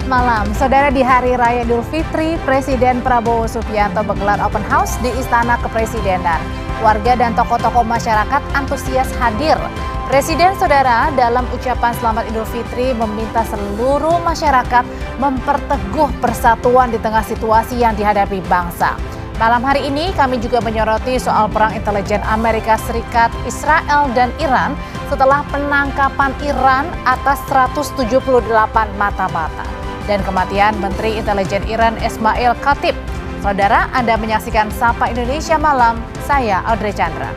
malam. Saudara, di Hari Raya Idul Fitri, Presiden Prabowo Subianto menggelar open house di Istana Kepresidenan. Warga dan tokoh-tokoh masyarakat antusias hadir. Presiden, saudara, dalam ucapan selamat Idul Fitri meminta seluruh masyarakat memperteguh persatuan di tengah situasi yang dihadapi bangsa. Malam hari ini kami juga menyoroti soal perang intelijen Amerika Serikat, Israel, dan Iran setelah penangkapan Iran atas 178 mata-mata dan kematian Menteri Intelijen Iran Ismail Khatib. Saudara, Anda menyaksikan Sapa Indonesia Malam, saya Audrey Chandra.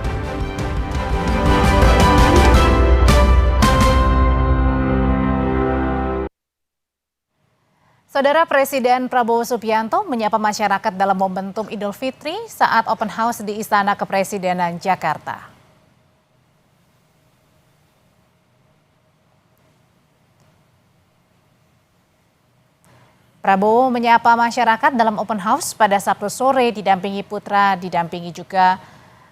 Saudara, Presiden Prabowo Subianto menyapa masyarakat dalam momentum Idul Fitri saat open house di Istana Kepresidenan Jakarta. Prabowo menyapa masyarakat dalam open house pada Sabtu sore didampingi juga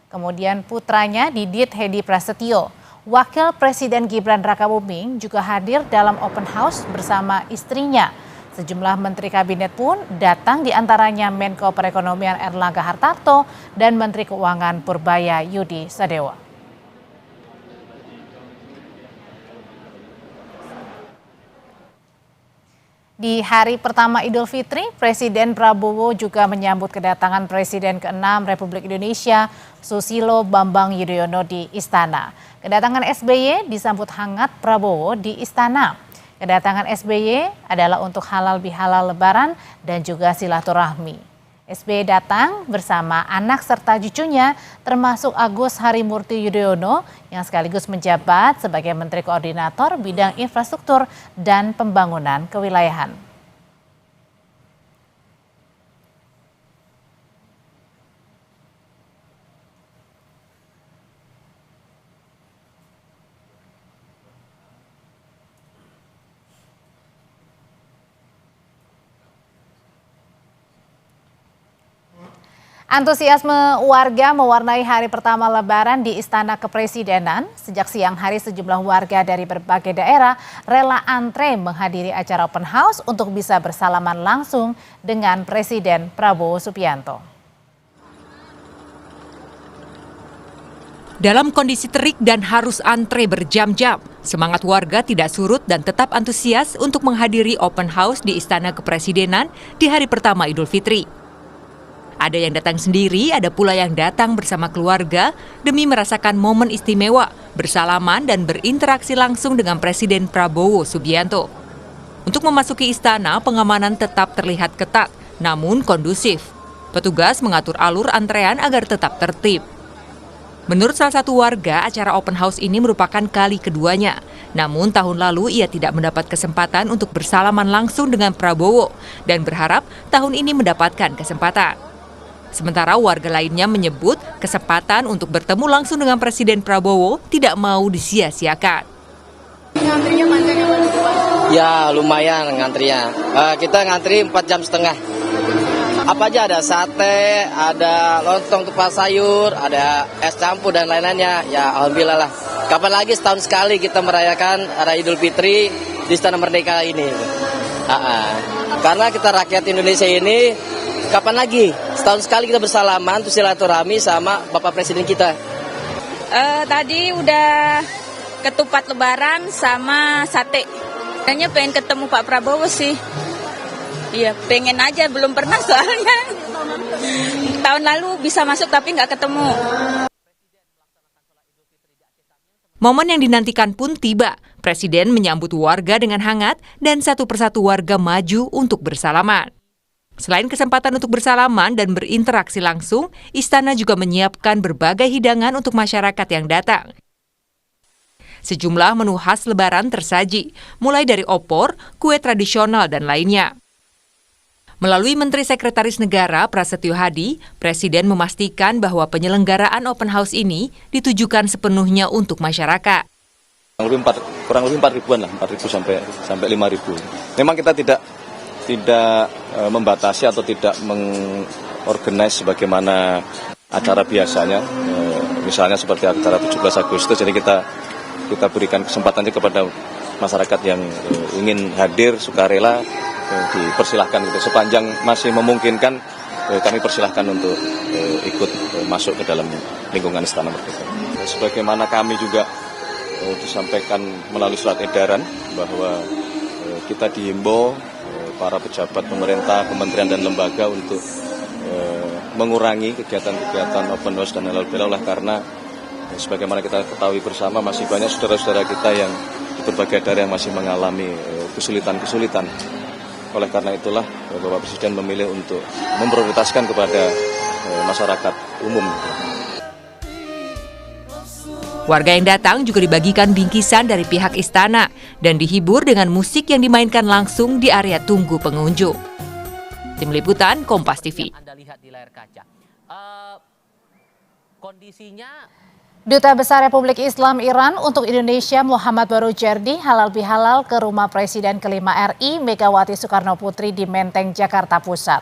kemudian putranya Didit Hedi Prasetyo. Wakil Presiden Gibran Rakabuming juga hadir dalam open house bersama istrinya. Sejumlah menteri kabinet pun datang, diantaranya Menko Perekonomian Erlangga Hartarto dan Menteri Keuangan Purbaya Yudi Sadewa. Di hari pertama Idul Fitri, Presiden Prabowo juga menyambut kedatangan Presiden ke-6 Republik Indonesia, Susilo Bambang Yudhoyono di Istana. Kedatangan SBY disambut hangat Prabowo di Istana. Kedatangan SBY adalah untuk halal bihalal Lebaran dan juga silaturahmi. SBY datang bersama anak serta cucunya termasuk Agus Harimurti Yudhoyono yang sekaligus menjabat sebagai Menteri Koordinator Bidang Infrastruktur dan Pembangunan Kewilayahan. Antusiasme warga mewarnai hari pertama Lebaran di Istana Kepresidenan. Sejak siang hari sejumlah warga dari berbagai daerah rela antre menghadiri acara open house untuk bisa bersalaman langsung dengan Presiden Prabowo Subianto. Dalam kondisi terik dan harus antre berjam-jam, semangat warga tidak surut dan tetap antusias untuk menghadiri open house di Istana Kepresidenan di hari pertama Idul Fitri. Ada yang datang sendiri, ada pula yang datang bersama keluarga demi merasakan momen istimewa, bersalaman dan berinteraksi langsung dengan Presiden Prabowo Subianto. Untuk memasuki istana, pengamanan tetap terlihat ketat, namun kondusif. Petugas mengatur alur antrean agar tetap tertib. Menurut salah satu warga, acara open house ini merupakan kali keduanya. Namun tahun lalu ia tidak mendapat kesempatan untuk bersalaman langsung dengan Prabowo dan berharap tahun ini mendapatkan kesempatan. Sementara warga lainnya menyebut kesempatan untuk bertemu langsung dengan Presiden Prabowo tidak mau disia-siakan. Ngantrinya panjang ya, Pak? Ya lumayan ngantrinya. Kita ngantri 4,5 jam. Apa aja, ada sate, ada lontong tupat sayur, ada es campur dan lain-lainnya. Ya alhamdulillah lah. Kapan lagi setahun sekali kita merayakan Raya Idul Fitri di Istana Merdeka ini. Karena kita rakyat Indonesia ini, kapan lagi? Setahun sekali kita bersalaman, terus silaturahmi sama Bapak Presiden kita. Tadi udah ketupat Lebaran sama sate. Kayaknya pengen ketemu Pak Prabowo sih. Iya, pengen aja, belum pernah soalnya. Tahun lalu bisa masuk tapi nggak ketemu. Momen yang dinantikan pun tiba. Presiden menyambut warga dengan hangat dan satu persatu warga maju untuk bersalaman. Selain kesempatan untuk bersalaman dan berinteraksi langsung, istana juga menyiapkan berbagai hidangan untuk masyarakat yang datang. Sejumlah menu khas Lebaran tersaji, mulai dari opor, kue tradisional, dan lainnya. Melalui Menteri Sekretaris Negara Prasetyo Hadi, Presiden memastikan bahwa penyelenggaraan open house ini ditujukan sepenuhnya untuk masyarakat. Kurang lebih 4.000-an lah, 4.000 sampai 5.000. Memang kita tidak membatasi atau tidak mengorganize sebagaimana acara biasanya, misalnya seperti acara 17 Agustus. Jadi kita berikan kesempatan kepada masyarakat yang ingin hadir sukarela dipersilahkan gitu. Sepanjang masih memungkinkan, kami persilahkan untuk ikut masuk ke dalam lingkungan Istana Merdeka. Sebagaimana kami juga disampaikan melalui surat edaran bahwa kita dihimbau para pejabat pemerintah, kementerian dan lembaga untuk mengurangi kegiatan-kegiatan open house dan halal bihalal, karena sebagaimana kita ketahui bersama masih banyak saudara-saudara kita yang di berbagai daerah yang masih mengalami kesulitan-kesulitan. Oleh karena itulah Bapak Presiden memilih untuk memprioritaskan kepada masyarakat umum. Warga yang datang juga dibagikan bingkisan dari pihak istana dan dihibur dengan musik yang dimainkan langsung di area tunggu pengunjung. Tim Liputan Kompas TV. Anda lihat di layar kaca. Kondisinya Duta Besar Republik Islam Iran untuk Indonesia Muhammad Barojardi halal bihalal ke rumah Presiden kelima RI Megawati Soekarno Putri di Menteng, Jakarta Pusat.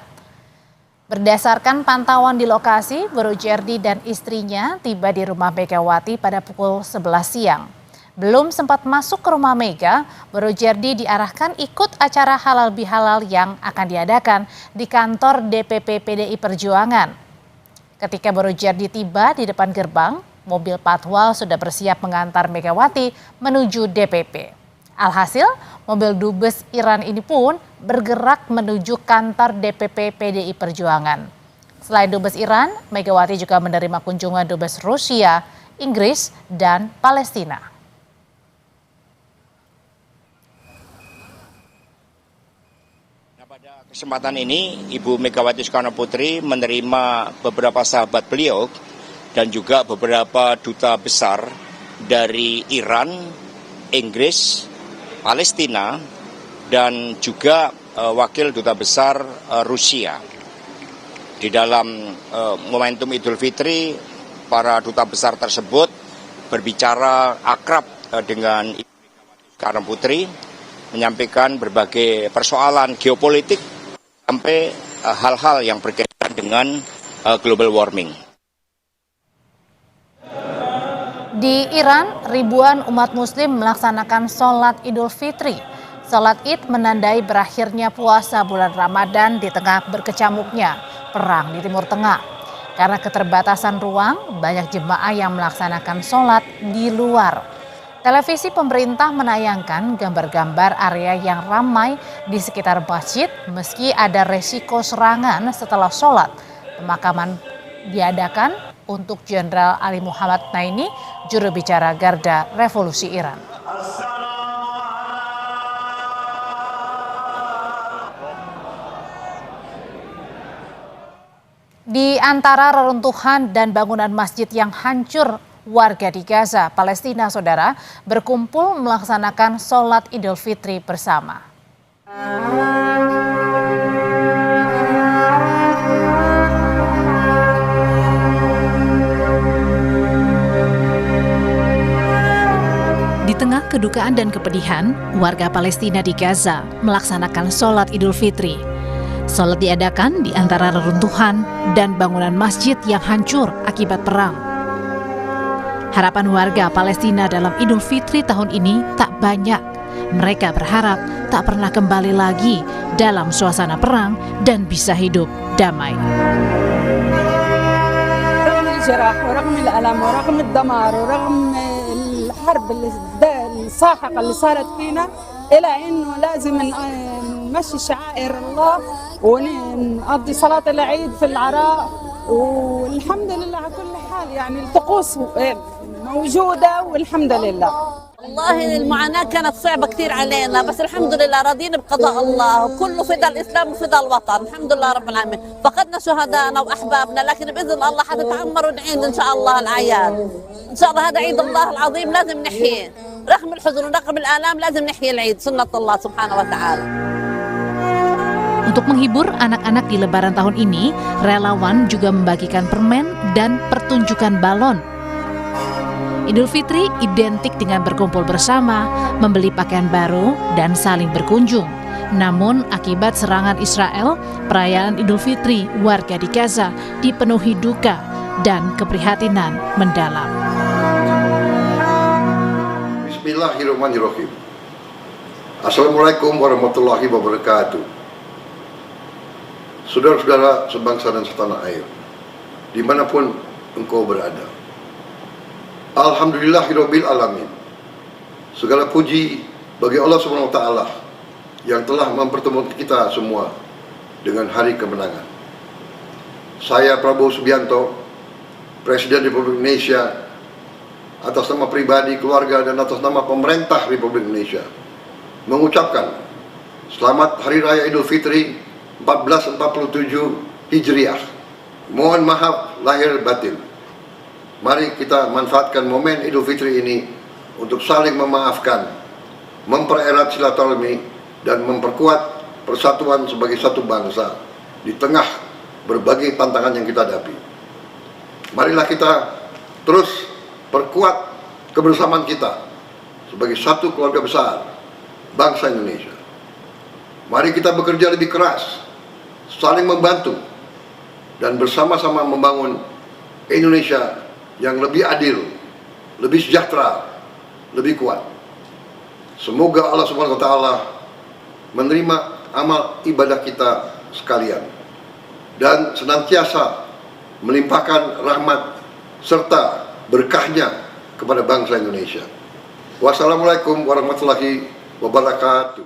Berdasarkan pantauan di lokasi, Barojardi dan istrinya tiba di rumah Megawati pada pukul 11 siang. Belum sempat masuk ke rumah Mega, Barojardi diarahkan ikut acara halal bihalal yang akan diadakan di kantor DPP PDI Perjuangan. Ketika Barojardi tiba di depan gerbang, mobil patwal sudah bersiap mengantar Megawati menuju DPP. Alhasil, mobil Dubes Iran ini pun bergerak menuju kantor DPP PDI Perjuangan. Selain Dubes Iran, Megawati juga menerima kunjungan Dubes Rusia, Inggris, dan Palestina. Nah, pada kesempatan ini, Ibu Megawati Soekarno Putri menerima beberapa sahabat beliau dan juga beberapa duta besar dari Iran, Inggris, Palestina, dan juga wakil duta besar Rusia. Di dalam momentum Idul Fitri, para duta besar tersebut berbicara akrab dengan Ibu Megawati Soekarno Putri, menyampaikan berbagai persoalan geopolitik sampai hal-hal yang berkaitan dengan global warming. Di Iran, ribuan umat muslim melaksanakan sholat Idul Fitri. Sholat Id menandai berakhirnya puasa bulan Ramadan di tengah berkecamuknya perang di Timur Tengah. Karena keterbatasan ruang, banyak jemaah yang melaksanakan sholat di luar. Televisi pemerintah menayangkan gambar-gambar area yang ramai di sekitar masjid meski ada resiko serangan setelah sholat. Pemakaman diadakan untuk Jenderal Ali Muhammad Naini, juru bicara Garda Revolusi Iran. Di antara reruntuhan dan bangunan masjid yang hancur, warga di Gaza, Palestina, saudara, berkumpul melaksanakan sholat Idul Fitri bersama. Di tengah kedukaan dan kepedihan, warga Palestina di Gaza melaksanakan sholat Idul Fitri. Sholat diadakan di antara reruntuhan dan bangunan masjid yang hancur akibat perang. Harapan warga Palestina dalam Idul Fitri tahun ini tak banyak. Mereka berharap tak pernah kembali lagi dalam suasana perang dan bisa hidup damai. ورغم الألم ورغم الدمار ورغم الحرب الساحقة اللي صارت فينا إلى إنه لازم نمشي شعائر الله ونقضي صلاة العيد في العراء والحمد لله على كل حال يعني الطقوس موجودة والحمد لله. والله المعاناة كانت صعبة كثير علينا بس الحمد لله راضين بقضاء الله كله فدا الإسلام وفدا الوطن الحمد لله رب العالمين. فقدنا شهدائنا وأحبابنا لكن بإذن الله حتتعمر ونعيد إن شاء الله الأعياد. إن شاء الله هذا عيد الله العظيم لازم نحييه رغم الحزن ورغم الآلام لازم نحيي العيد سنة الله سبحانه وتعالى. Untuk menghibur anak-anak di Lebaran tahun ini, relawan juga membagikan permen dan pertunjukan balon. Idul Fitri identik dengan berkumpul bersama, membeli pakaian baru, dan saling berkunjung. Namun akibat serangan Israel, perayaan Idul Fitri warga di Gaza dipenuhi duka dan keprihatinan mendalam. Bismillahirrahmanirrahim. Assalamualaikum warahmatullahi wabarakatuh. saudara-saudara sebangsa dan setanah air, dimanapun engkau berada. Alhamdulillahirabbil alamin. Segala puji bagi Allah Subhanahu wa taala yang telah mempertemukan kita semua dengan hari kemenangan. Saya Prabowo Subianto, Presiden Republik Indonesia, atas nama pribadi, keluarga, dan atas nama pemerintah Republik Indonesia, mengucapkan selamat Hari Raya Idul Fitri 1447 Hijriah. Mohon maaf lahir batin. Mari kita manfaatkan momen Idul Fitri ini untuk saling memaafkan, mempererat silaturahmi, dan memperkuat persatuan sebagai satu bangsa di tengah berbagai tantangan yang kita hadapi. Marilah kita terus perkuat kebersamaan kita sebagai satu keluarga besar bangsa Indonesia. Mari kita bekerja lebih keras, saling membantu, dan bersama-sama membangun Indonesia yang lebih adil, lebih sejahtera, lebih kuat. Semoga Allah Subhanahu wa taala menerima amal ibadah kita sekalian dan senantiasa melimpahkan rahmat serta berkahnya kepada bangsa Indonesia. Wassalamualaikum warahmatullahi wabarakatuh.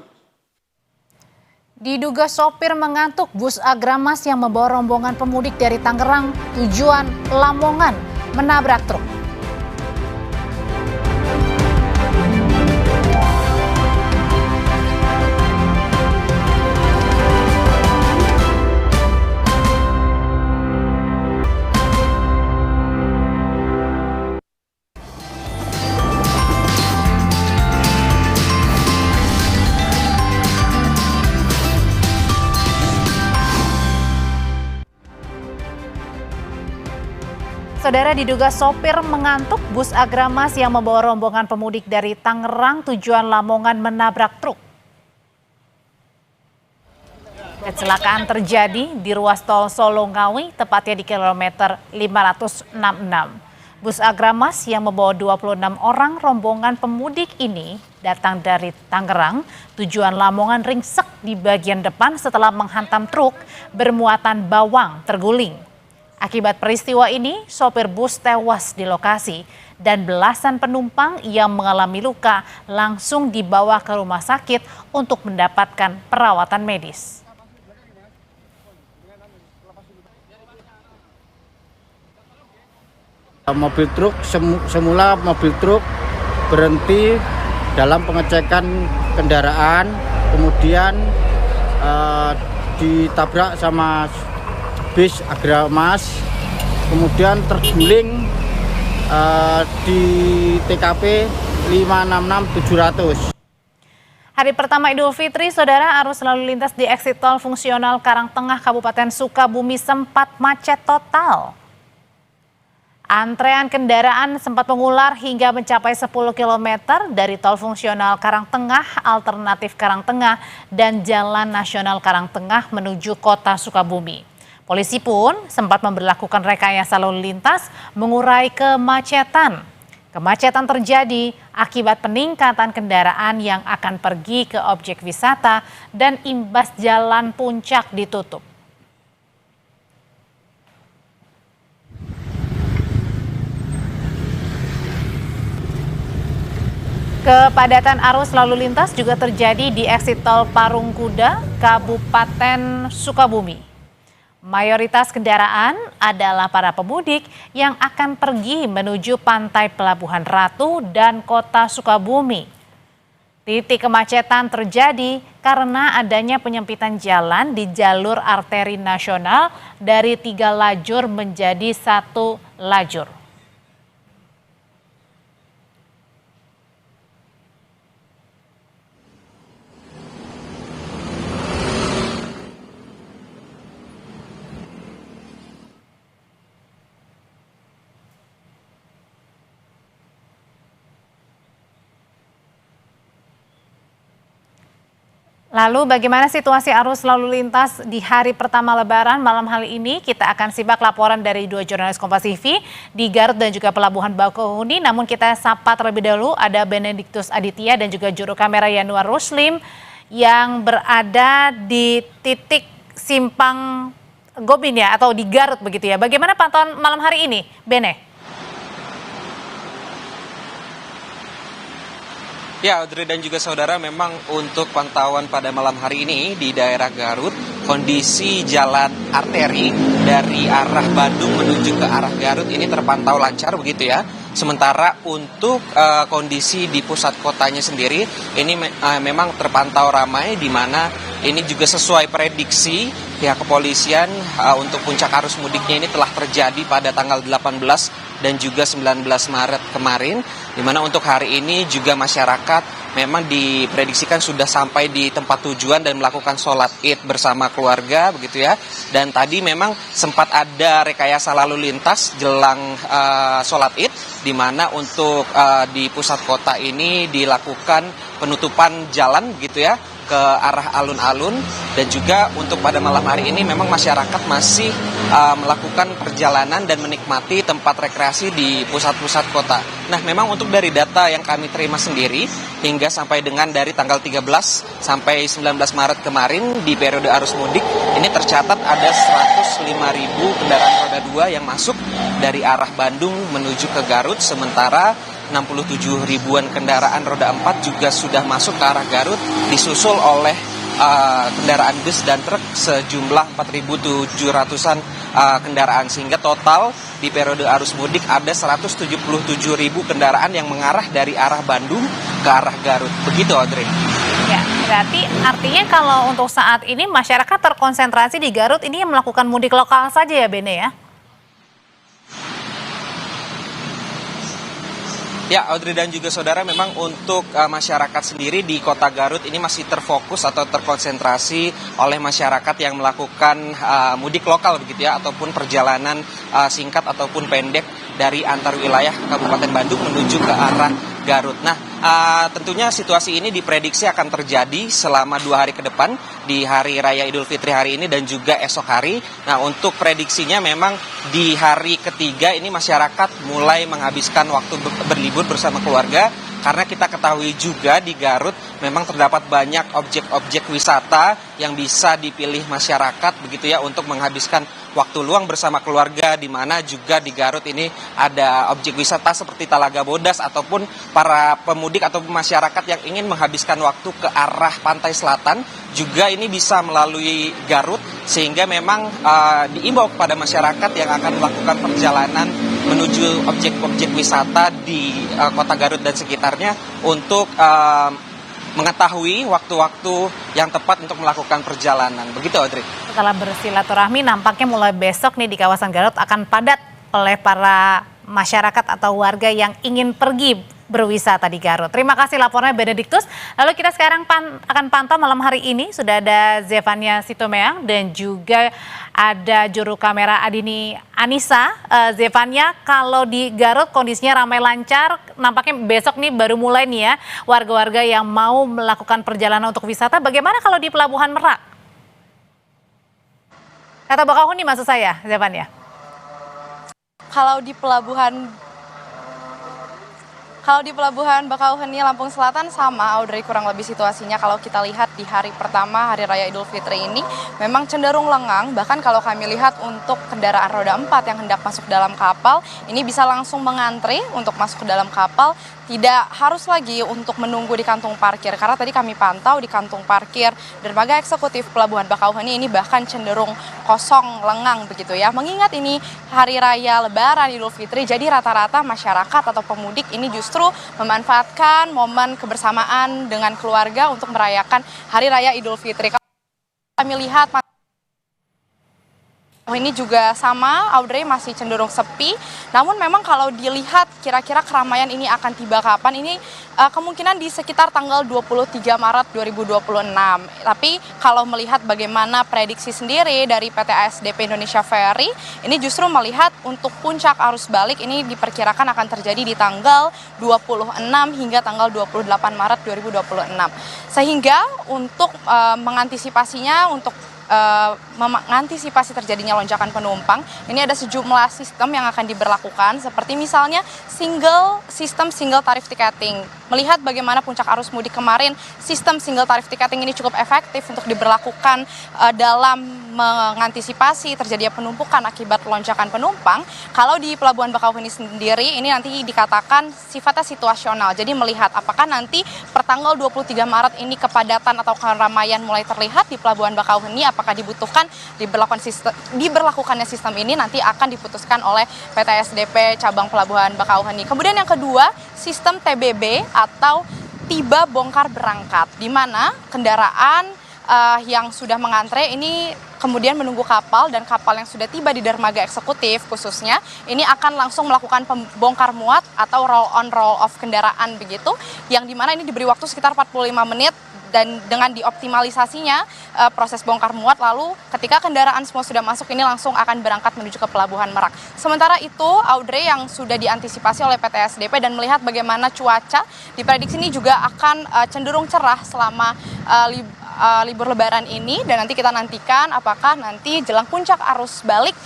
Diduga sopir mengantuk, bus Agramas yang membawa rombongan pemudik dari Tangerang tujuan Lamongan menabrak truk. Saudara, diduga sopir mengantuk, bus Agramas yang membawa rombongan pemudik dari Tangerang tujuan Lamongan menabrak truk. Kecelakaan terjadi di ruas tol Solo Ngawi, tepatnya di kilometer 566. Bus Agramas yang membawa 26 orang rombongan pemudik ini datang dari Tangerang, tujuan Lamongan ringsek di bagian depan setelah menghantam truk bermuatan bawang terguling. Akibat peristiwa ini, sopir bus tewas di lokasi dan belasan penumpang yang mengalami luka langsung dibawa ke rumah sakit untuk mendapatkan perawatan medis. Mobil truk semula mobil truk berhenti dalam pengecekan kendaraan, kemudian ditabrak sama bis Agramas, kemudian terguling di TKP 566 700. Hari pertama Idul Fitri, saudara, arus lalu lintas di eksit tol fungsional Karangtengah Kabupaten Sukabumi sempat macet total. Antrean kendaraan sempat mengular hingga mencapai 10 km dari tol fungsional Karangtengah, alternatif Karangtengah, dan Jalan Nasional Karangtengah menuju kota Sukabumi. Polisi pun sempat memberlakukan rekayasa lalu lintas mengurai kemacetan. Kemacetan terjadi akibat peningkatan kendaraan yang akan pergi ke objek wisata dan imbas jalan puncak ditutup. Kepadatan arus lalu lintas juga terjadi di eksit tol Parungkuda, Kabupaten Sukabumi. Mayoritas kendaraan adalah para pemudik yang akan pergi menuju Pantai Pelabuhan Ratu dan kota Sukabumi. Titik kemacetan terjadi karena adanya penyempitan jalan di jalur arteri nasional dari 3 lajur menjadi 1 lajur. Lalu bagaimana situasi arus lalu lintas di hari pertama Lebaran? Malam hari ini kita akan simak laporan dari 2 jurnalis Kompas TV di Garut dan juga Pelabuhan Bakauheni. Namun kita sapa terlebih dahulu ada Benediktus Aditya dan juga juru kamera Yanuar Ruslim yang berada di titik Simpang Gobin ya, atau di Garut begitu ya. Bagaimana pantauan malam hari ini, Bene? Ya, Audrey dan juga saudara, memang untuk pantauan pada malam hari ini di daerah Garut, kondisi jalan arteri dari arah Bandung menuju ke arah Garut ini terpantau lancar begitu ya. Sementara untuk kondisi di pusat kotanya sendiri ini memang terpantau ramai, di mana ini juga sesuai prediksi pihak kepolisian untuk puncak arus mudiknya ini telah terjadi pada tanggal 18 dan juga 19 Maret kemarin, di mana untuk hari ini juga masyarakat memang diprediksikan sudah sampai di tempat tujuan dan melakukan sholat id bersama keluarga begitu ya. Dan tadi memang sempat ada rekayasa lalu lintas jelang sholat id, di mana untuk di pusat kota ini dilakukan penutupan jalan gitu ya ke arah alun-alun, dan juga untuk pada malam hari ini memang masyarakat masih melakukan perjalanan dan menikmati tempat rekreasi di pusat-pusat kota. Nah, memang untuk dari data yang kami terima sendiri hingga sampai dengan dari tanggal 13 sampai 19 Maret kemarin di periode arus mudik ini tercatat ada 105.000 kendaraan roda 2 yang masuk dari arah Bandung menuju ke Garut, sementara 67 ribuan kendaraan roda 4 juga sudah masuk ke arah Garut, disusul oleh kendaraan bus dan truk sejumlah 4.700-an kendaraan, sehingga total di periode arus mudik ada 177 ribu kendaraan yang mengarah dari arah Bandung ke arah Garut. Begitu, Audrey. Ya, berarti artinya kalau untuk saat ini masyarakat terkonsentrasi di Garut ini melakukan mudik lokal saja ya, Bene ya? Ya, Audrey dan juga saudara, memang untuk masyarakat sendiri di kota Garut ini masih terfokus atau terkonsentrasi oleh masyarakat yang melakukan mudik lokal begitu ya, ataupun perjalanan singkat ataupun pendek dari antar wilayah Kabupaten Bandung menuju ke arah Garut. Nah, tentunya situasi ini diprediksi akan terjadi selama 2 hari ke depan, di Hari Raya Idul Fitri hari ini dan juga esok hari. Nah, untuk prediksinya memang di hari ketiga ini masyarakat mulai menghabiskan waktu berlibur bersama keluarga, karena kita ketahui juga di Garut memang terdapat banyak objek-objek wisata yang bisa dipilih masyarakat begitu ya untuk menghabiskan waktu luang bersama keluarga, di mana juga di Garut ini ada objek wisata seperti Talaga Bodas, ataupun para pemudik atau masyarakat yang ingin menghabiskan waktu ke arah pantai selatan juga ini bisa melalui Garut, sehingga memang diimbau kepada masyarakat yang akan melakukan perjalanan menuju objek-objek wisata di kota Garut dan sekitarnya untuk mengetahui waktu-waktu yang tepat untuk melakukan perjalanan. Begitu, Audrey. Setelah bersilaturahmi, nampaknya mulai besok nih di kawasan Garut akan padat oleh para masyarakat atau warga yang ingin pergi berwisata di Garut. Terima kasih laporannya, Benediktus. Lalu kita sekarang akan pantau malam hari ini. Sudah ada Zefania Sitomeang dan juga ada juru kamera Adini Anissa. Zefania, kalau di Garut kondisinya ramai lancar, nampaknya besok nih baru mulai nih ya warga-warga yang mau melakukan perjalanan untuk wisata. Bagaimana kalau di Pelabuhan Merak? Kata Bakauheni maksud saya, Zefania. Kalau di Pelabuhan Bakauheni Lampung Selatan sama, Audrey, kurang lebih situasinya kalau kita lihat di hari pertama Hari Raya Idul Fitri ini memang cenderung lengang. Bahkan kalau kami lihat untuk kendaraan roda 4 yang hendak masuk dalam kapal ini bisa langsung mengantri untuk masuk ke dalam kapal, tidak harus lagi untuk menunggu di kantung parkir, karena tadi kami pantau di kantung parkir dermaga eksekutif Pelabuhan Bakauheni ini bahkan cenderung kosong, lengang begitu ya. Mengingat ini Hari Raya Lebaran Idul Fitri, jadi rata-rata masyarakat atau pemudik ini justru memanfaatkan momen kebersamaan dengan keluarga untuk merayakan Hari Raya Idul Fitri. Kami lihat ini juga sama, Audrey, masih cenderung sepi. Namun memang kalau dilihat kira-kira keramaian ini akan tiba kapan, ini kemungkinan di sekitar tanggal 23 Maret 2026. Tapi kalau melihat bagaimana prediksi sendiri dari PT ASDP Indonesia Ferry, ini justru melihat untuk puncak arus balik ini diperkirakan akan terjadi di tanggal 26 hingga tanggal 28 Maret 2026. Sehingga untuk mengantisipasinya, untuk mengantisipasi terjadinya lonjakan penumpang, ini ada sejumlah sistem yang akan diberlakukan, seperti misalnya single tarif tiketing. melihat bagaimana puncak arus mudik kemarin, sistem single tarif ticketing ini cukup efektif untuk diberlakukan dalam mengantisipasi terjadinya penumpukan akibat lonjakan penumpang. Kalau di Pelabuhan Bakauheni sendiri ini nanti dikatakan sifatnya situasional. Jadi melihat apakah nanti pertanggal 23 Maret ini kepadatan atau keramaian mulai terlihat di Pelabuhan Bakauheni, apakah dibutuhkan diberlakukannya sistem ini nanti akan diputuskan oleh PT SDP cabang Pelabuhan Bakauheni. Kemudian yang kedua, sistem TBB atau tiba bongkar berangkat, di mana kendaraan yang sudah mengantre ini kemudian menunggu kapal, dan kapal yang sudah tiba di dermaga eksekutif khususnya ini akan langsung melakukan bongkar muat atau roll on roll off kendaraan begitu, yang dimana ini diberi waktu sekitar 45 menit dan dengan dioptimalisasinya proses bongkar muat, lalu ketika kendaraan semua sudah masuk ini langsung akan berangkat menuju ke Pelabuhan Merak. Sementara itu Audrey, yang sudah diantisipasi oleh PT SDP dan melihat bagaimana cuaca diprediksi ini juga akan cenderung cerah selama libur lebaran ini, dan nanti kita nantikan apakah nanti jelang puncak arus balik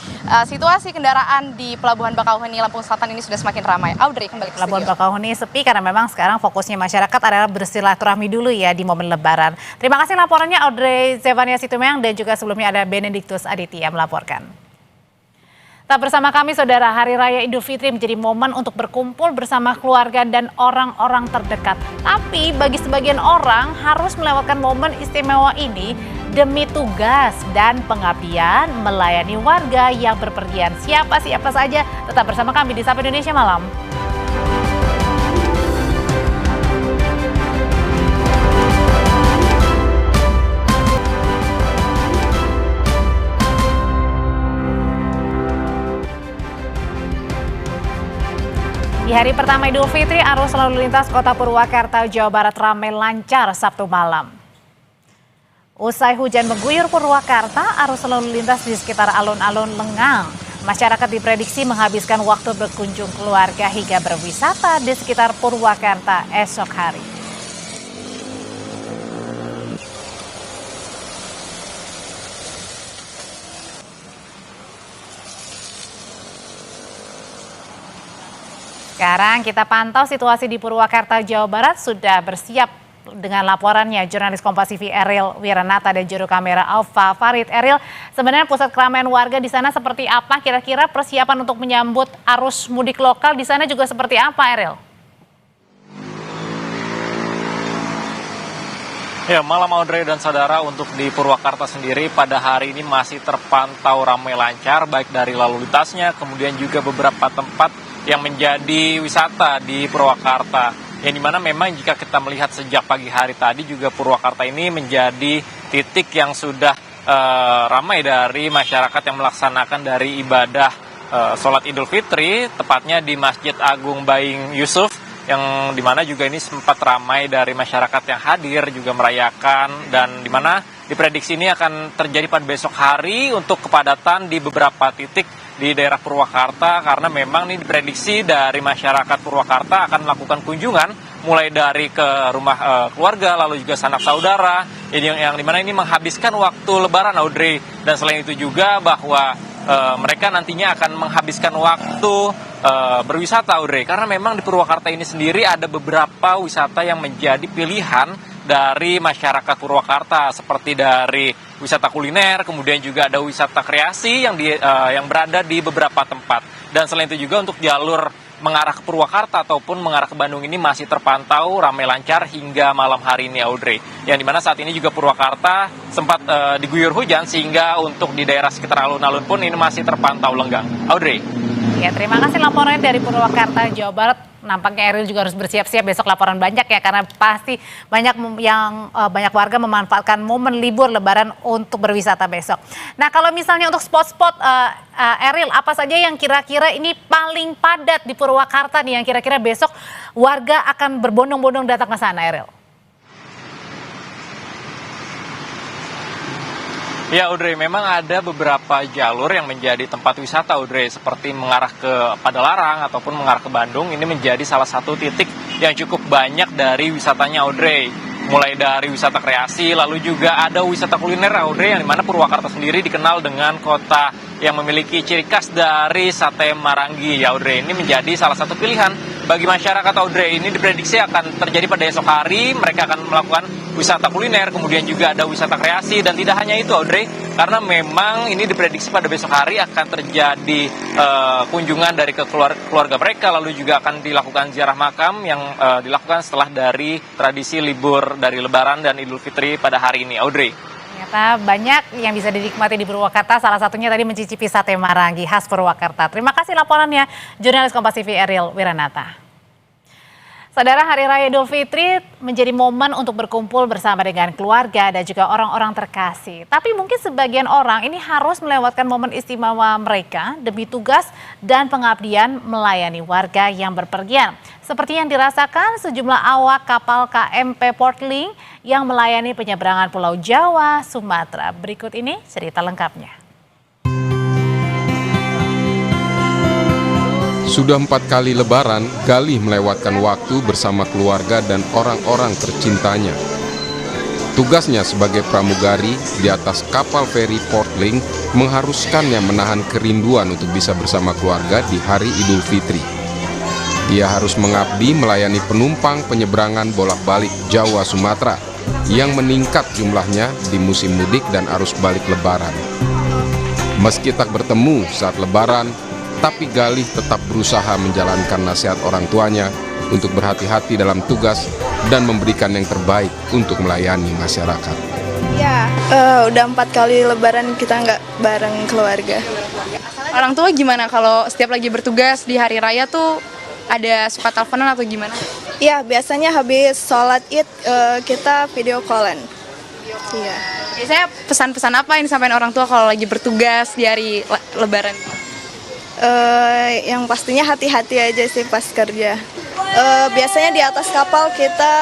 situasi kendaraan di Pelabuhan Bakauheni Lampung Selatan ini sudah semakin ramai. Audrey, kembali ke studio. Pelabuhan Bakauheni sepi karena memang sekarang fokusnya masyarakat adalah bersilaturahmi dulu ya di momen lebaran. Terima kasih laporannya Audrey Zevania Situmeng, dan juga sebelumnya ada Benediktus Aditya melaporkan. Tak bersama kami, Saudara, Hari Raya Idul Fitri menjadi momen untuk berkumpul bersama keluarga dan orang-orang terdekat. Tapi bagi sebagian orang harus melewatkan momen istimewa ini demi tugas dan pengabdian melayani warga yang berpergian. Siapa saja, tetap bersama kami di Sapa Indonesia Malam. Di hari pertama Idul Fitri, arus lalu lintas Kota Purwakarta, Jawa Barat ramai lancar Sabtu malam. Usai hujan mengguyur Purwakarta, arus lalu lintas di sekitar alun-alun lengang. Masyarakat diprediksi menghabiskan waktu berkunjung keluarga hingga berwisata di sekitar Purwakarta esok hari. Sekarang kita pantau situasi di Purwakarta, Jawa Barat. Sudah bersiap dengan laporannya jurnalis Kompas TV Eril Wiranata dan juru kamera Alfa Farid. Eril, sebenarnya pusat keramaian warga di sana seperti apa? Kira-kira persiapan untuk menyambut arus mudik lokal di sana juga seperti apa, Eril? Ya, malam Audrey dan saudara, untuk di Purwakarta sendiri pada hari ini masih terpantau ramai lancar, baik dari lalu lintasnya, kemudian juga beberapa tempat yang menjadi wisata di Purwakarta. Yang dimana memang jika kita melihat sejak pagi hari tadi juga Purwakarta ini menjadi titik yang sudah ramai dari masyarakat yang melaksanakan dari ibadah sholat Idul Fitri, tepatnya di Masjid Agung Baing Yusuf, yang dimana juga ini sempat ramai dari masyarakat yang hadir juga merayakan, dan dimana diprediksi ini akan terjadi pada besok hari untuk kepadatan di beberapa titik di daerah Purwakarta, karena memang ini diprediksi dari masyarakat Purwakarta akan melakukan kunjungan mulai dari ke rumah keluarga, lalu juga sanak saudara, yang dimana ini menghabiskan waktu lebaran, Audrey. Dan selain itu juga bahwa mereka nantinya akan menghabiskan waktu berwisata, Audrey, karena memang di Purwakarta ini sendiri ada beberapa wisata yang menjadi pilihan dari masyarakat Purwakarta, seperti dari wisata kuliner, kemudian juga ada wisata kreasi yang berada di beberapa tempat. Dan selain itu juga untuk jalur mengarah ke Purwakarta ataupun mengarah ke Bandung ini masih terpantau ramai lancar hingga malam hari ini, Audrey. Yang dimana saat ini juga Purwakarta sempat diguyur hujan, sehingga untuk di daerah sekitar alun-alun pun ini masih terpantau lenggang, Audrey. Ya, terima kasih laporannya dari Purwakarta, Jawa Barat. Nampaknya Eril juga harus bersiap-siap besok laporan banyak ya, karena pasti banyak warga memanfaatkan momen libur lebaran untuk berwisata besok. Nah, kalau misalnya untuk spot-spot Eril, apa saja yang kira-kira ini paling padat di Purwakarta nih, yang kira-kira besok warga akan berbondong-bondong datang ke sana, Eril? Ya, Audrey, memang ada beberapa jalur yang menjadi tempat wisata, Audrey, seperti mengarah ke Padalarang ataupun mengarah ke Bandung. Ini menjadi salah satu titik yang cukup banyak dari wisatanya, Audrey. Mulai dari wisata kreasi, lalu juga ada wisata kuliner, Audrey, yang dimana Purwakarta sendiri dikenal dengan kota yang memiliki ciri khas dari sate Marangi, ya, Audrey. Ini menjadi salah satu pilihan bagi masyarakat Audrey ini diprediksi akan terjadi pada esok hari. Mereka akan melakukan wisata kuliner, kemudian juga ada wisata kreasi, dan tidak hanya itu Audrey, karena memang ini diprediksi pada besok hari akan terjadi kunjungan dari keluarga mereka, lalu juga akan dilakukan ziarah makam yang dilakukan setelah dari tradisi libur dari Lebaran dan Idul Fitri pada hari ini, Audrey. Ternyata banyak yang bisa dinikmati di Purwakarta, salah satunya tadi mencicipi sate marangi khas Purwakarta. Terima kasih laporannya, jurnalis Kompas TV Ariel Wiranata. Saudara, Hari Raya Idul Fitri menjadi momen untuk berkumpul bersama dengan keluarga dan juga orang-orang terkasih. Tapi mungkin sebagian orang ini harus melewatkan momen istimewa mereka demi tugas dan pengabdian melayani warga yang berpergian. Seperti yang dirasakan sejumlah awak kapal KMP Portling yang melayani penyeberangan Pulau Jawa, Sumatera. Berikut ini cerita lengkapnya. Sudah 4 kali Lebaran, Galih melewatkan waktu bersama keluarga dan orang-orang tercintanya. Tugasnya sebagai pramugari di atas kapal feri Portling mengharuskannya menahan kerinduan untuk bisa bersama keluarga di hari Idul Fitri. Ia harus mengabdi melayani penumpang penyeberangan bolak-balik Jawa Sumatera yang meningkat jumlahnya di musim mudik dan arus balik Lebaran. Meski tak bertemu saat Lebaran, tapi Galih tetap berusaha menjalankan nasihat orang tuanya untuk berhati-hati dalam tugas dan memberikan yang terbaik untuk melayani masyarakat. Ya, udah 4 kali Lebaran kita nggak bareng keluarga. Orang tua gimana kalau setiap lagi bertugas di hari raya tuh ada suka teleponan atau gimana? Ya, biasanya habis sholat Id kita video callan. Iya. Biasanya pesan-pesan apa yang disampaikan orang tua kalau lagi bertugas di hari Lebaran? Yang pastinya hati-hati aja sih pas kerja. Biasanya di atas kapal kita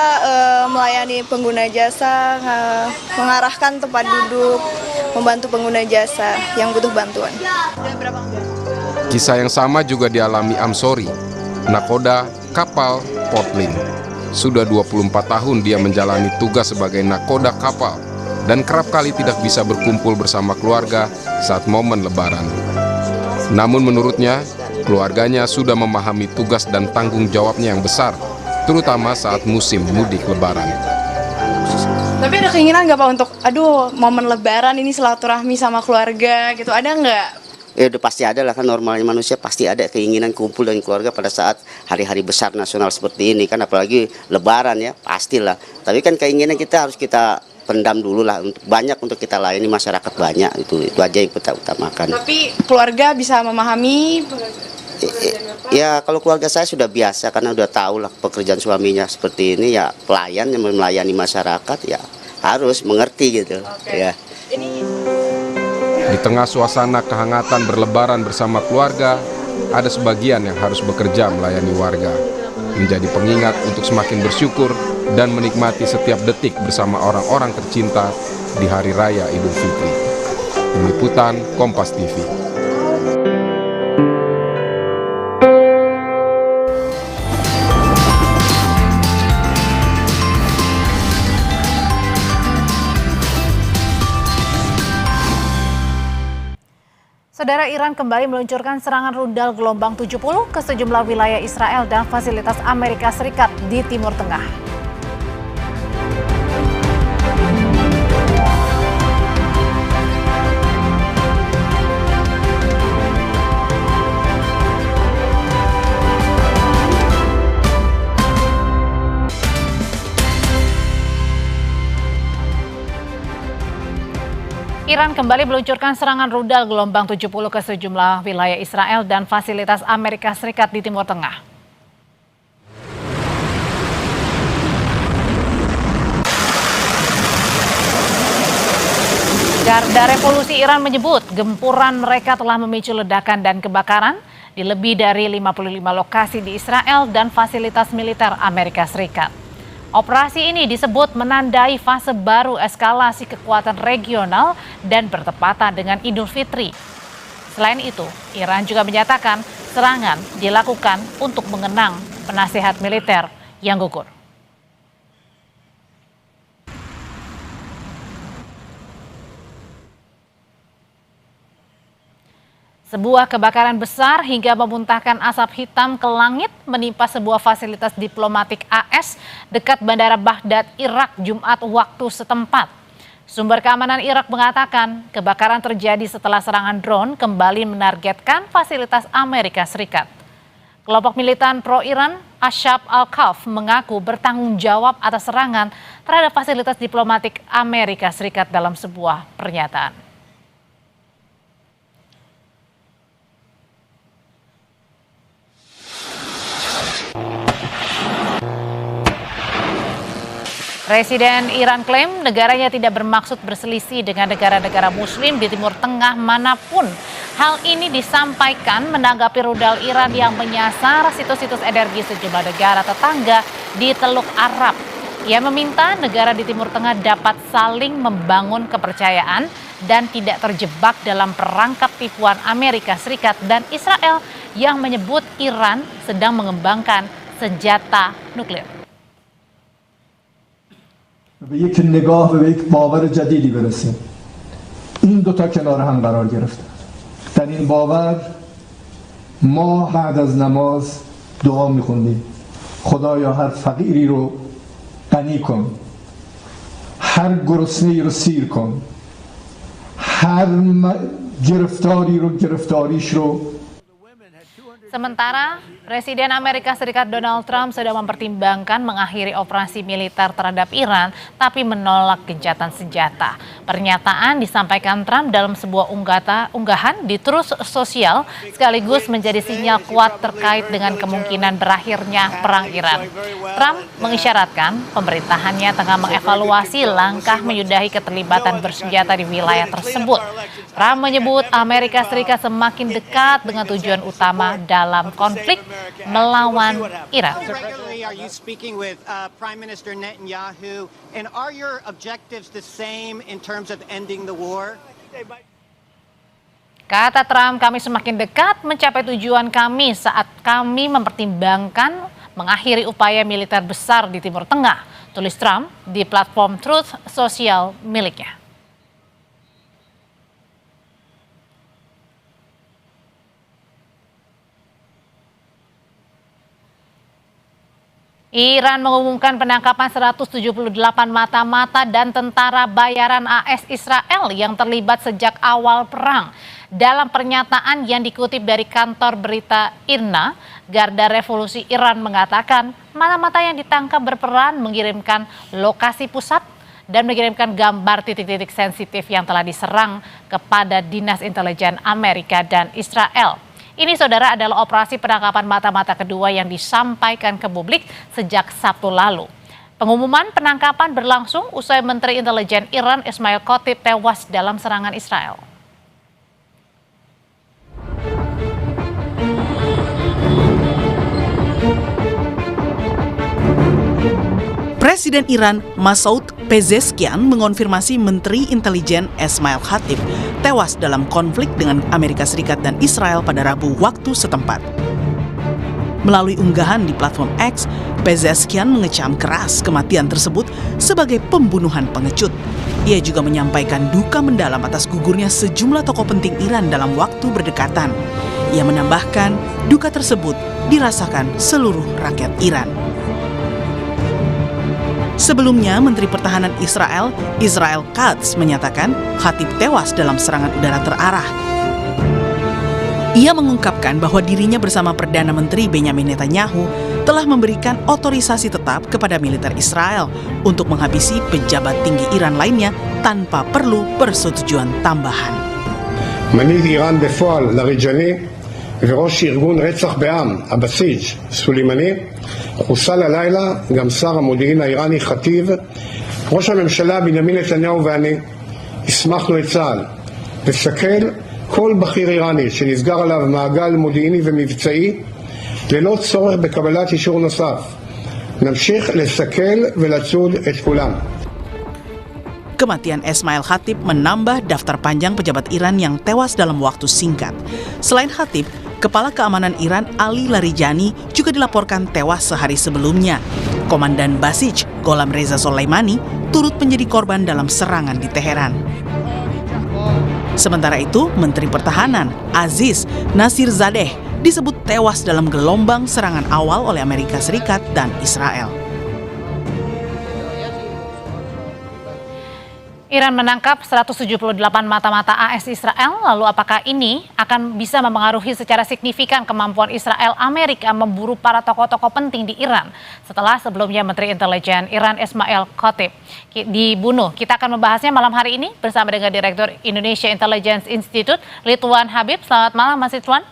melayani pengguna jasa, mengarahkan tempat duduk, membantu pengguna jasa yang butuh bantuan. Kisah yang sama juga dialami Amsori, nakoda kapal Portling. Sudah 24 tahun dia menjalani tugas sebagai nakoda kapal dan kerap kali tidak bisa berkumpul bersama keluarga saat momen Lebaran. Namun menurutnya, keluarganya sudah memahami tugas dan tanggung jawabnya yang besar, terutama saat musim mudik Lebaran. Tapi ada keinginan nggak Pak untuk, momen Lebaran ini silaturahmi sama keluarga gitu, ada nggak? Ya udah pasti ada lah, kan normalnya manusia pasti ada keinginan kumpul dengan keluarga pada saat hari-hari besar nasional seperti ini kan, apalagi Lebaran ya, pastilah. Tapi kan keinginan kita harus kita pendam dulu lah, untuk kita layani masyarakat banyak, itu aja yang kita utamakan. Tapi keluarga bisa memahami? Ya kalau keluarga saya sudah biasa karena udah tahu lah pekerjaan suaminya seperti ini, ya pelayan yang melayani masyarakat ya harus mengerti gitu. Ya. Di tengah suasana kehangatan berlebaran bersama keluarga, ada sebagian yang harus bekerja melayani warga, menjadi pengingat untuk semakin bersyukur dan menikmati setiap detik bersama orang-orang tercinta di Hari Raya Idul Fitri. Tim Liputan Kompas TV. Saudara, Iran kembali meluncurkan serangan rudal gelombang 70 ke sejumlah wilayah Israel dan fasilitas Amerika Serikat di Timur Tengah. Iran kembali meluncurkan serangan rudal gelombang 70 ke sejumlah wilayah Israel dan fasilitas Amerika Serikat di Timur Tengah. Garda Revolusi Iran menyebut gempuran mereka telah memicu ledakan dan kebakaran di lebih dari 55 lokasi di Israel dan fasilitas militer Amerika Serikat. Operasi ini disebut menandai fase baru eskalasi kekuatan regional dan bertepatan dengan Idul Fitri. Selain itu, Iran juga menyatakan serangan dilakukan untuk mengenang penasihat militer yang gugur. Sebuah kebakaran besar hingga memuntahkan asap hitam ke langit menimpa sebuah fasilitas diplomatik AS dekat Bandara Baghdad, Irak, Jumat waktu setempat. Sumber keamanan Irak mengatakan kebakaran terjadi setelah serangan drone kembali menargetkan fasilitas Amerika Serikat. Kelompok militan pro-Iran Ashab al-Khalf mengaku bertanggung jawab atas serangan terhadap fasilitas diplomatik Amerika Serikat dalam sebuah pernyataan. Presiden Iran klaim negaranya tidak bermaksud berselisih dengan negara-negara muslim di Timur Tengah manapun. Hal ini disampaikan menanggapi rudal Iran yang menyasar situs-situs energi sejumlah negara tetangga di Teluk Arab. Ia meminta negara di Timur Tengah dapat saling membangun kepercayaan dan tidak terjebak dalam perangkap tipuan Amerika Serikat dan Israel yang menyebut Iran sedang mengembangkan senjata nuklir. به یک نگاه و به یک باور جدیدی برسیم. این دو تا کنار هم قرار گرفته. در این باور ما بعد از نماز دعا می‌خوندیم. خدایا هر فقیری رو غنی کن. هر گرسنه‌ای رو سیر کن. هر گرفتاری رو گرفتاریش رو. Sementara Presiden Amerika Serikat Donald Trump sedang mempertimbangkan mengakhiri operasi militer terhadap Iran, tapi menolak gencatan senjata. Pernyataan disampaikan Trump dalam sebuah unggahan di Truth Social, sekaligus menjadi sinyal kuat terkait dengan kemungkinan berakhirnya perang Iran. Trump mengisyaratkan pemerintahannya tengah mengevaluasi langkah menyudahi keterlibatan bersenjata di wilayah tersebut. Trump menyebut Amerika Serikat semakin dekat dengan tujuan utama dalam konflik melawan Iran. Are you speaking with Prime Minister Netanyahu, and are your objectives the same in terms of ending the war? Kata Trump, kami semakin dekat mencapai tujuan kami saat kami mempertimbangkan mengakhiri upaya militer besar di Timur Tengah, tulis Trump di platform Truth Social miliknya. Iran mengumumkan penangkapan 178 mata-mata dan tentara bayaran AS Israel yang terlibat sejak awal perang. Dalam pernyataan yang dikutip dari kantor berita IRNA, Garda Revolusi Iran mengatakan mata-mata yang ditangkap berperan mengirimkan lokasi pusat dan mengirimkan gambar titik-titik sensitif yang telah diserang kepada Dinas Intelijen Amerika dan Israel. Ini, saudara, adalah operasi penangkapan mata-mata kedua yang disampaikan ke publik sejak Sabtu lalu. Pengumuman penangkapan berlangsung usai Menteri Intelijen Iran Ismail Khatib tewas dalam serangan Israel. Presiden Iran Masoud Pezeshkian mengonfirmasi Menteri Intelijen Ismail Khatib tewas dalam konflik dengan Amerika Serikat dan Israel pada Rabu waktu setempat. Melalui unggahan di platform X, Pezeshkian mengecam keras kematian tersebut sebagai pembunuhan pengecut. Ia juga menyampaikan duka mendalam atas gugurnya sejumlah tokoh penting Iran dalam waktu berdekatan. Ia menambahkan duka tersebut dirasakan seluruh rakyat Iran. Sebelumnya, Menteri Pertahanan Israel, Israel Katz, menyatakan Khatib tewas dalam serangan udara terarah. Ia mengungkapkan bahwa dirinya bersama Perdana Menteri Benjamin Netanyahu telah memberikan otorisasi tetap kepada militer Israel untuk menghabisi pejabat tinggi Iran lainnya tanpa perlu persetujuan tambahan. מנהיג איראן בפועל לריג'ני וראש ארגון רצח בעם, הבסיג' סולימני, חוסל הלילה גם שר המודיעין האיראני חטיב. ראש הממשלה בנימין נתניהו ואני הסמכנו את צה"ל לסכל כל בכיר איראני שנסגר עליו מעגל מודיעיני ומבצעי ללא צורך בקבלת אישור נוסף. נמשיך לסכל ולצוד את כולם. Kematian Ismail Khatib menambah daftar panjang pejabat Iran yang tewas dalam waktu singkat. Selain Khatib, Kepala Keamanan Iran Ali Larijani juga dilaporkan tewas sehari sebelumnya. Komandan Basij Gholam Reza Soleimani turut menjadi korban dalam serangan di Teheran. Sementara itu, Menteri Pertahanan Aziz Nasirzadeh disebut tewas dalam gelombang serangan awal oleh Amerika Serikat dan Israel. Iran menangkap 178 mata-mata AS Israel, lalu apakah ini akan bisa mempengaruhi secara signifikan kemampuan Israel Amerika memburu para tokoh-tokoh penting di Iran setelah sebelumnya Menteri Intelijen Iran Ismail Khatib dibunuh? Kita akan membahasnya malam hari ini bersama dengan Direktur Indonesia Intelligence Institute, Ridwan Habib. Selamat malam Mas Ridwan.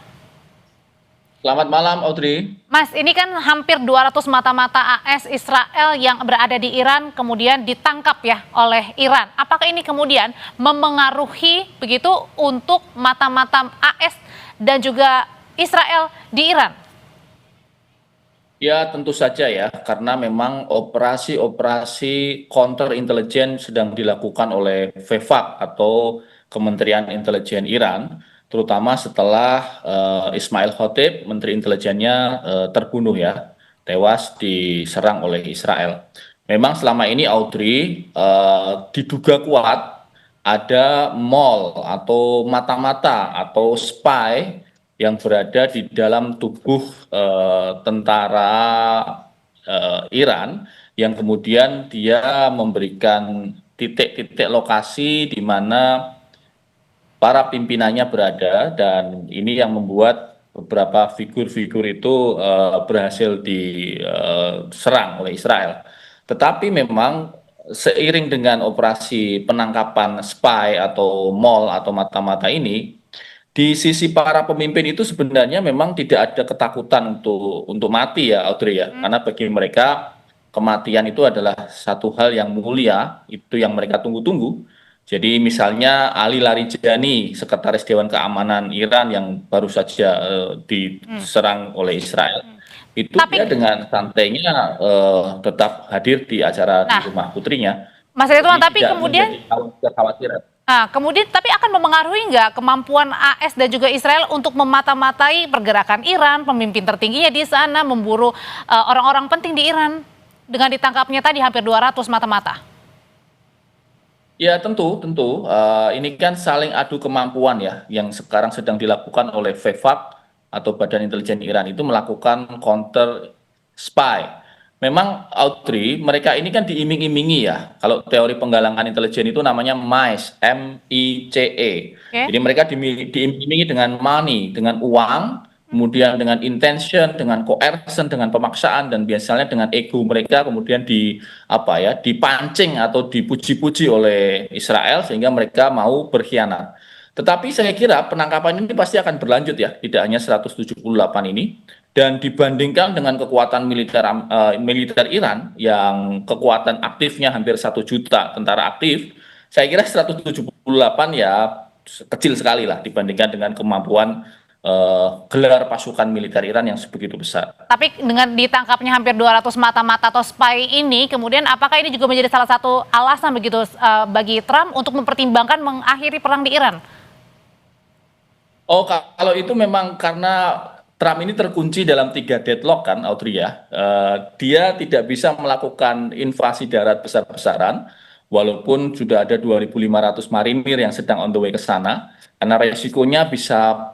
Selamat malam, Audrey. Mas, ini kan hampir 200 mata-mata AS Israel yang berada di Iran kemudian ditangkap ya oleh Iran. Apakah ini kemudian memengaruhi begitu untuk mata-mata AS dan juga Israel di Iran? Ya, tentu saja ya, karena memang operasi-operasi counter intelijen sedang dilakukan oleh VEFAK atau Kementerian Intelijen Iran, terutama setelah Ismail Khatib, Menteri Intelijennya terbunuh ya, tewas diserang oleh Israel. Memang selama ini Audrey diduga kuat ada mall atau mata-mata atau spy yang berada di dalam tubuh tentara Iran yang kemudian dia memberikan titik-titik lokasi di mana para pimpinannya berada, dan ini yang membuat beberapa figur-figur itu berhasil diserang oleh Israel. Tetapi memang seiring dengan operasi penangkapan spy atau mall atau mata-mata ini, di sisi para pemimpin itu sebenarnya memang tidak ada ketakutan untuk mati ya Audrey ya, karena bagi mereka kematian itu adalah satu hal yang mulia, itu yang mereka tunggu-tunggu. Jadi misalnya Ali Larijani, Sekretaris Dewan Keamanan Iran yang baru saja diserang oleh Israel, itu dia dengan santainya tetap hadir di acara di rumah putrinya. Mas Ridwan, tapi kemudian tapi akan mempengaruhi nggak kemampuan AS dan juga Israel untuk memata-matai pergerakan Iran, pemimpin tertingginya di sana, memburu orang-orang penting di Iran dengan ditangkapnya tadi hampir 200 mata-mata? Ya tentu. Ini kan saling adu kemampuan ya, yang sekarang sedang dilakukan oleh VEFAK atau Badan Intelijen Iran itu melakukan counter spy. Memang Audrey, mereka ini kan diiming-imingi ya. Kalau teori penggalangan intelijen itu namanya MICE, M-I-C-E. Jadi mereka diiming-imingi dengan money, dengan uang, kemudian dengan intention, dengan coercion, dengan pemaksaan, dan biasanya dengan ego mereka kemudian dipancing atau dipuji-puji oleh Israel sehingga mereka mau berkhianat. Tetapi saya kira penangkapan ini pasti akan berlanjut ya, tidak hanya 178 ini, dan dibandingkan dengan kekuatan militer Iran yang kekuatan aktifnya hampir 1 juta tentara aktif, saya kira 178 ya kecil sekali lah dibandingkan dengan kemampuan gelar pasukan militer Iran yang sebegitu besar. Tapi dengan ditangkapnya hampir 200 mata-mata atau spy ini, kemudian apakah ini juga menjadi salah satu alasan begitu bagi Trump untuk mempertimbangkan mengakhiri perang di Iran? Oh, kalau itu memang karena Trump ini terkunci dalam 3 deadlock kan, Audrey ya. Dia tidak bisa melakukan invasi darat besar-besaran, walaupun sudah ada 2.500 marinir yang sedang on the way ke sana. Karena resikonya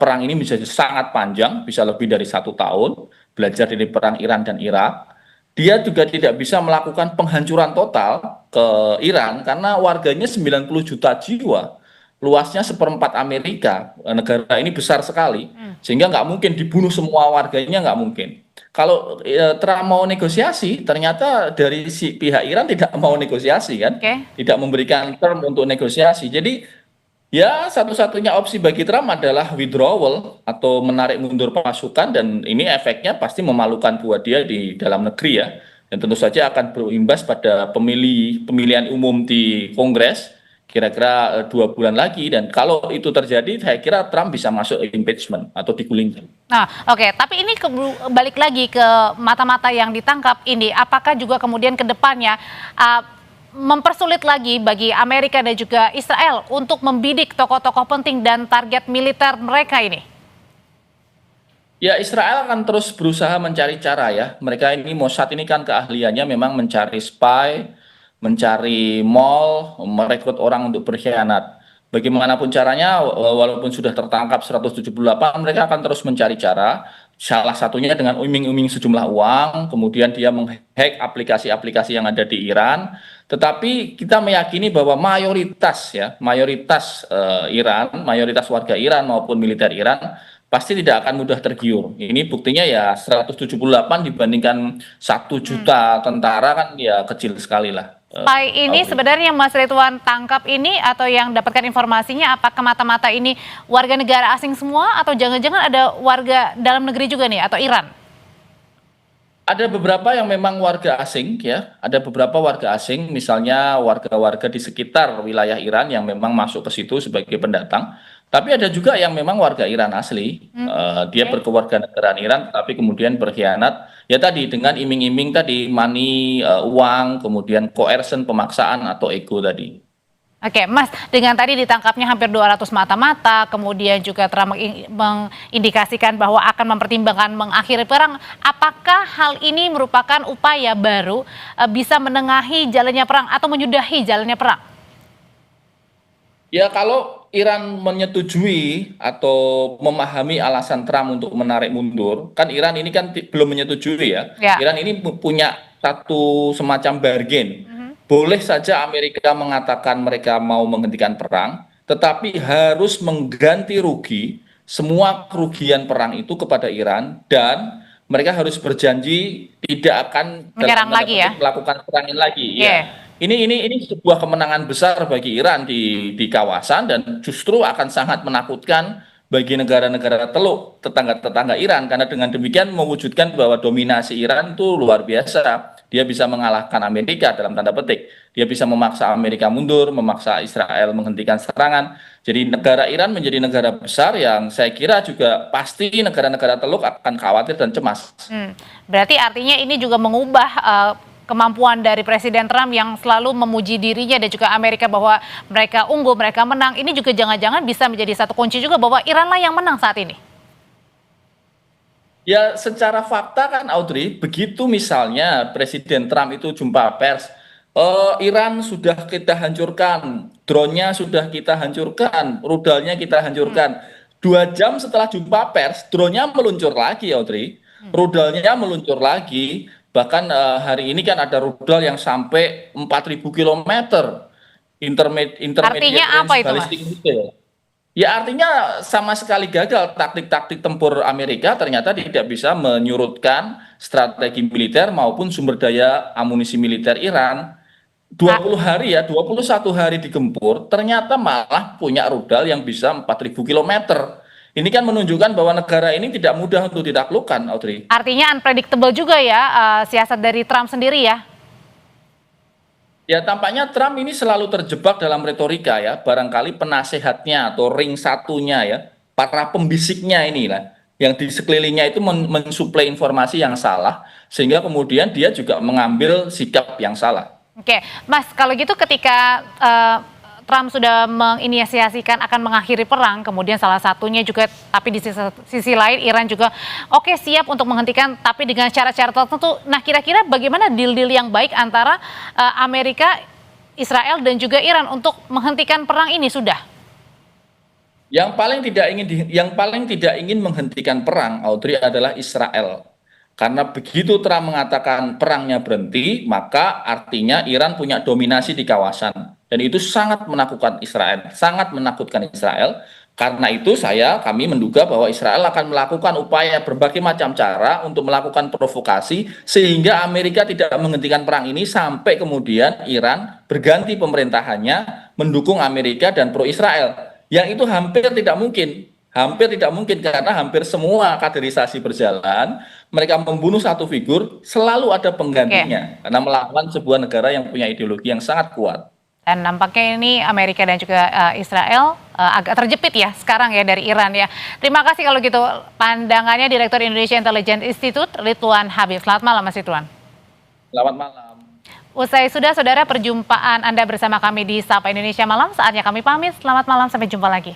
perang ini bisa sangat panjang, bisa lebih dari 1 tahun, belajar dari perang Iran dan Irak. Dia juga tidak bisa melakukan penghancuran total ke Iran karena warganya 90 juta jiwa. Luasnya 1/4 Amerika, negara ini besar sekali, sehingga nggak mungkin dibunuh semua warganya, nggak mungkin. Kalau Trump mau negosiasi, ternyata dari si pihak Iran tidak mau negosiasi kan, tidak memberikan term untuk negosiasi. Jadi ya satu-satunya opsi bagi Trump adalah withdrawal atau menarik mundur pasukan, dan ini efeknya pasti memalukan buat dia di dalam negeri ya, dan tentu saja akan berimbas pada pemilihan umum di Kongres kira-kira 2 bulan lagi, dan kalau itu terjadi saya kira Trump bisa masuk impeachment atau digulingkan. Nah, oke, tapi ini balik lagi ke mata-mata yang ditangkap ini, apakah juga kemudian ke depannya mempersulit lagi bagi Amerika dan juga Israel untuk membidik tokoh-tokoh penting dan target militer mereka ini? Ya, Israel akan terus berusaha mencari cara ya. Mereka ini Mossad ini kan keahliannya memang mencari spy, mencari mall, merekrut orang untuk berkhianat. bagaimanapun caranya, walaupun sudah tertangkap 178, mereka akan terus mencari cara. Salah satunya dengan iming-iming sejumlah uang, kemudian dia menghack aplikasi-aplikasi yang ada di Iran. Tetapi kita meyakini bahwa mayoritas Iran, mayoritas warga Iran maupun militer Iran pasti tidak akan mudah tergiur. Ini buktinya ya 178 dibandingkan 1 juta tentara kan ya kecil sekali lah. Spy ini sebenarnya Mas Ridwan tangkap ini atau yang dapatkan informasinya apakah mata-mata ini warga negara asing semua atau jangan-jangan ada warga dalam negeri juga nih atau Iran? Ada beberapa yang memang warga asing ya, ada beberapa warga asing misalnya warga-warga di sekitar wilayah Iran yang memang masuk ke situ sebagai pendatang. Tapi ada juga yang memang warga Iran asli, dia berkewarganegaraan Iran tapi kemudian berkhianat ya tadi dengan iming-iming tadi money, uang, kemudian coercion, pemaksaan atau ego tadi. Oke, Mas, dengan tadi ditangkapnya hampir 200 mata-mata, kemudian juga Trump mengindikasikan bahwa akan mempertimbangkan mengakhiri perang, apakah hal ini merupakan upaya baru bisa menengahi jalannya perang atau menyudahi jalannya perang? Ya kalau Iran menyetujui atau memahami alasan Trump untuk menarik mundur, kan Iran ini kan belum menyetujui ya. Iran ini punya satu semacam bargain. Boleh saja Amerika mengatakan mereka mau menghentikan perang, tetapi harus mengganti rugi semua kerugian perang itu kepada Iran dan mereka harus berjanji tidak akan menyerang lagi ya, melakukan serangan lagi. Ya. Ini sebuah kemenangan besar bagi Iran di kawasan dan justru akan sangat menakutkan bagi negara-negara teluk tetangga-tetangga Iran karena dengan demikian mewujudkan bahwa dominasi Iran itu luar biasa. Dia bisa mengalahkan Amerika dalam tanda petik. Dia bisa memaksa Amerika mundur, memaksa Israel menghentikan serangan. Jadi negara Iran menjadi negara besar yang saya kira juga pasti negara-negara teluk akan khawatir dan cemas. Berarti artinya ini juga mengubah kemampuan dari Presiden Trump yang selalu memuji dirinya dan juga Amerika bahwa mereka unggul, mereka menang. Ini juga jangan-jangan bisa menjadi satu kunci juga bahwa Iran lah yang menang saat ini. Ya secara fakta kan Audrey, begitu misalnya Presiden Trump itu jumpa pers, Iran sudah kita hancurkan, drone-nya sudah kita hancurkan, rudalnya kita hancurkan. 2 jam setelah jumpa pers, drone-nya meluncur lagi Audrey, rudalnya meluncur lagi. Bahkan hari ini kan ada rudal yang sampai 4.000 km. Intermediate artinya apa itu, Mas? Ya artinya sama sekali gagal taktik-taktik tempur Amerika ternyata tidak bisa menyurutkan strategi militer maupun sumber daya amunisi militer Iran. 21 hari digempur ternyata malah punya rudal yang bisa 4.000 km. Ini kan menunjukkan bahwa negara ini tidak mudah untuk ditaklukkan, Audrey. Artinya unpredictable juga ya siasat dari Trump sendiri ya? Ya tampaknya Trump ini selalu terjebak dalam retorika ya. Barangkali penasehatnya atau ring satunya ya, para pembisiknya inilah yang di sekelilingnya itu mensuplai informasi yang salah. Sehingga kemudian dia juga mengambil sikap yang salah. Oke, Mas, kalau gitu ketika Trump sudah menginisiasikan akan mengakhiri perang, kemudian salah satunya juga, tapi di sisi lain Iran juga siap untuk menghentikan, tapi dengan cara-cara tertentu. Nah, kira-kira bagaimana deal-deal yang baik antara Amerika, Israel dan juga Iran untuk menghentikan perang ini sudah? Yang paling tidak ingin menghentikan perang, Audrey, adalah Israel. Karena begitu Trump mengatakan perangnya berhenti, maka artinya Iran punya dominasi di kawasan. Dan itu sangat menakutkan Israel, sangat menakutkan Israel. Karena itu kami menduga bahwa Israel akan melakukan upaya berbagai macam cara untuk melakukan provokasi sehingga Amerika tidak menghentikan perang ini sampai kemudian Iran berganti pemerintahannya mendukung Amerika dan pro-Israel. Yang itu hampir tidak mungkin karena hampir semua kaderisasi berjalan, mereka membunuh satu figur, selalu ada penggantinya karena melawan sebuah negara yang punya ideologi yang sangat kuat. Dan nampaknya ini Amerika dan juga Israel agak terjepit ya sekarang ya dari Iran ya. Terima kasih kalau gitu pandangannya Direktur Indonesia Intelligence Institute, Ridwan Habib. Selamat malam Mas Ridwan. Selamat malam. Usai sudah saudara perjumpaan Anda bersama kami di Sapa Indonesia Malam, saatnya kami pamit. Selamat malam, sampai jumpa lagi.